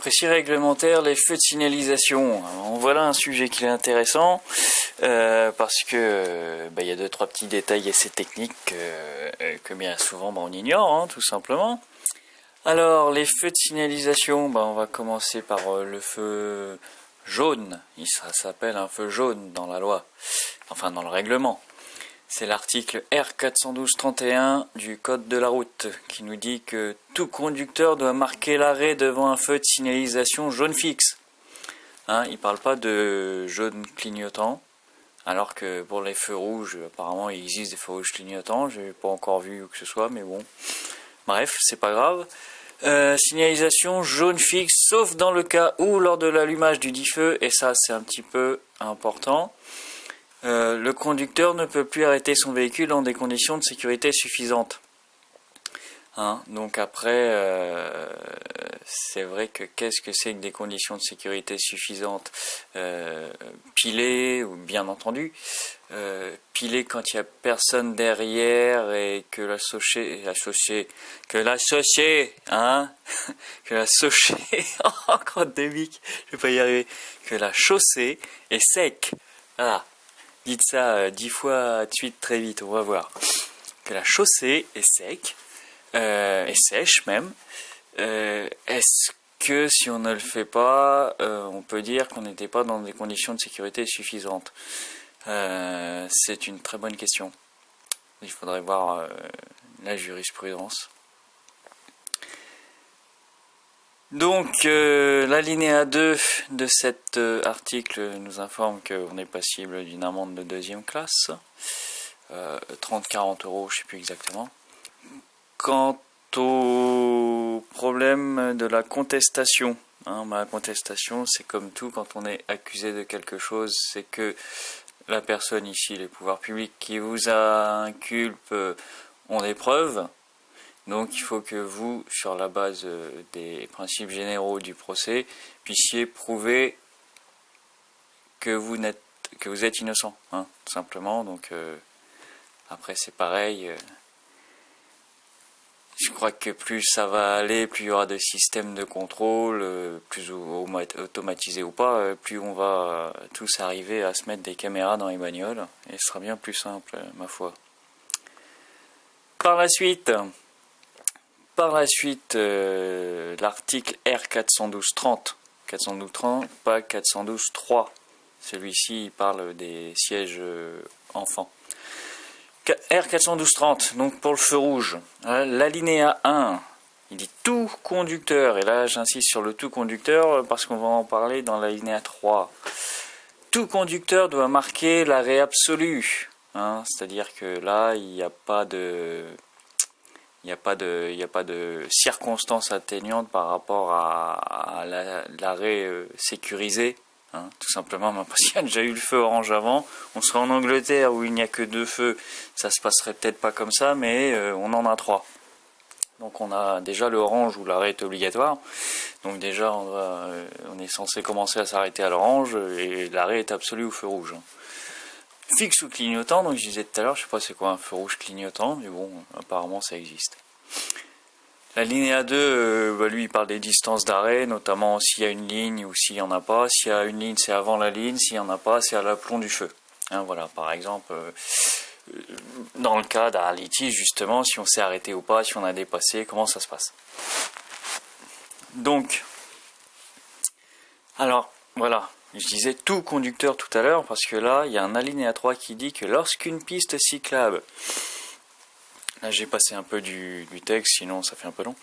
Précis réglementaire, les feux de signalisation. Alors, voilà un sujet qui est intéressant parce que il y a 2-3 petits détails assez techniques que bien souvent on ignore, hein, tout simplement. Alors les feux de signalisation, on va commencer par le feu jaune. Ça s'appelle un feu jaune dans la loi, enfin dans le règlement. C'est l'article R412-31 du Code de la route qui nous dit que tout conducteur doit marquer l'arrêt devant un feu de signalisation jaune fixe. Il ne parle pas de jaune clignotant, alors que pour les feux rouges, apparemment il existe des feux rouges clignotants, je n'ai pas encore vu ou que ce soit, mais bon. Bref, c'est pas grave. Signalisation jaune fixe, sauf dans le cas où lors de l'allumage du dit feu, et ça c'est un petit peu important, le conducteur ne peut plus arrêter son véhicule dans des conditions de sécurité suffisantes. Donc après, c'est vrai que qu'est-ce que c'est que des conditions de sécurité suffisantes? Piler, ou bien entendu, piler quand il n'y a personne derrière et que la chaussée, crotte de bique, je vais pas y arriver, que la chaussée est sec. Voilà. Dites ça 10 fois de suite très vite, on va voir. Que la chaussée est sec, est sèche même. Est-ce que si on ne le fait pas, on peut dire qu'on n'était pas dans des conditions de sécurité suffisantes? C'est une très bonne question. Il faudrait voir la jurisprudence. Donc, l'alinéa 2 de cet article nous informe qu'on est passible d'une amende de 2e classe, 30-40 euros, je ne sais plus exactement. Quant au problème de la contestation, la contestation, c'est comme tout, quand on est accusé de quelque chose, c'est que la personne ici, les pouvoirs publics qui vous inculpent, ont des preuves. Donc il faut que vous, sur la base des principes généraux du procès, puissiez prouver que vous êtes innocent, tout simplement. Donc après c'est pareil. Je crois que plus ça va aller, plus il y aura de systèmes de contrôle, plus automatisés ou pas, plus on va tous arriver à se mettre des caméras dans les bagnoles, et ce sera bien plus simple, ma foi. Par la suite, l'article R412-30, 412-30, pas 412-3. Celui-ci, il parle des sièges enfants. R412-30, donc pour le feu rouge, l'alinéa 1, il dit tout conducteur, et là j'insiste sur le tout conducteur parce qu'on va en parler dans l'alinéa 3. Tout conducteur doit marquer l'arrêt absolu, c'est-à-dire que là il n'y a pas de circonstances atténuantes par rapport à l'arrêt sécurisé. Tout simplement, parce qu'il y a déjà eu le feu orange avant. On serait en Angleterre où il n'y a que 2 feux, ça se passerait peut-être pas comme ça, mais on en a 3. Donc on a déjà le orange où l'arrêt est obligatoire. Donc déjà on est censé commencer à s'arrêter à l'orange et l'arrêt est absolu au feu rouge. Fixe ou clignotant, donc je disais tout à l'heure, je sais pas c'est quoi un feu rouge clignotant, mais bon, apparemment ça existe. L'alinéa 2, lui, il parle des distances d'arrêt, notamment s'il y a une ligne ou s'il n'y en a pas. S'il y a une ligne, c'est avant la ligne. S'il n'y en a pas, c'est à l'aplomb du feu. Voilà, par exemple, dans le cas d'un litige, justement, si on s'est arrêté ou pas, si on a dépassé, comment ça se passe. Donc, alors, voilà, je disais tout conducteur tout à l'heure, parce que là, il y a un alinéa 3 qui dit que lorsqu'une piste cyclable... Là, j'ai passé un peu du texte, sinon ça fait un peu long.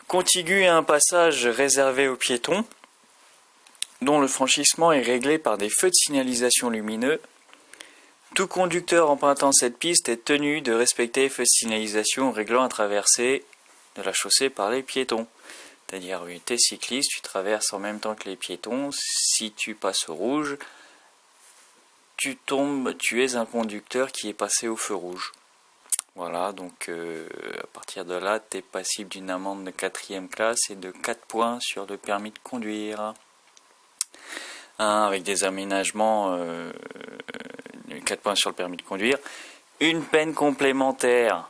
Contigu à un passage réservé aux piétons, dont le franchissement est réglé par des feux de signalisation lumineux. Tout conducteur empruntant cette piste est tenu de respecter les feux de signalisation réglant la traversée de la chaussée par les piétons. C'est-à-dire, oui, tu es cycliste, tu traverses en même temps que les piétons. Si tu passes au rouge, tu es un conducteur qui est passé au feu rouge. Voilà, donc à partir de là, tu es passible d'une amende de 4e classe et de 4 points sur le permis de conduire. Avec des aménagements, 4 points sur le permis de conduire. Une peine complémentaire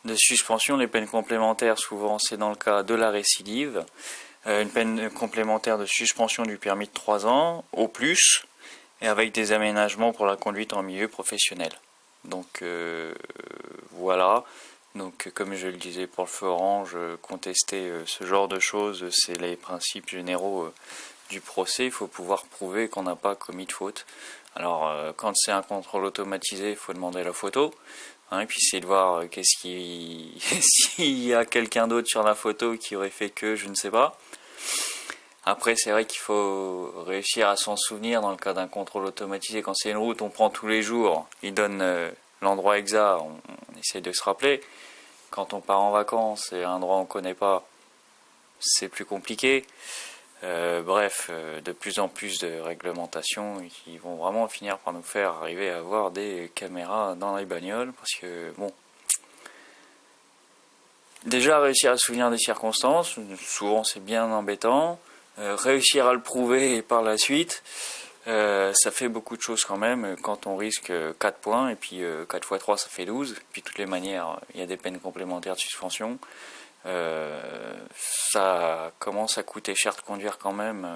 de suspension. Les peines complémentaires, souvent, c'est dans le cas de la récidive. une peine complémentaire de suspension du permis de 3 ans au plus, et avec des aménagements pour la conduite en milieu professionnel. Donc voilà. Donc comme je le disais pour le feu orange, contester ce genre de choses, c'est les principes généraux du procès. Il faut pouvoir prouver qu'on n'a pas commis de faute. Alors quand c'est un contrôle automatisé, il faut demander la photo. Et puis c'est de voir s'il y a quelqu'un d'autre sur la photo qui aurait fait que, je ne sais pas. Après, c'est vrai qu'il faut réussir à s'en souvenir dans le cas d'un contrôle automatisé. Quand c'est une route, on prend tous les jours, il donne l'endroit exact, on essaie de se rappeler. Quand on part en vacances et un endroit on ne connaît pas, c'est plus compliqué. Bref, de plus en plus de réglementations qui vont vraiment finir par nous faire arriver à avoir des caméras dans les bagnoles, parce que bon, déjà réussir à se souvenir des circonstances, souvent c'est bien embêtant. Réussir à le prouver par la suite, ça fait beaucoup de choses quand même quand on risque 4 points, et puis 4 x 3 ça fait 12, puis de toutes les manières il y a des peines complémentaires de suspension. Ça commence à coûter cher de conduire quand même.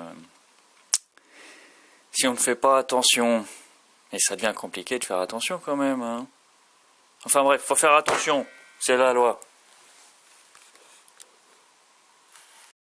Si on ne fait pas attention, et ça devient compliqué de faire attention quand même. Enfin bref, faut faire attention, c'est la loi.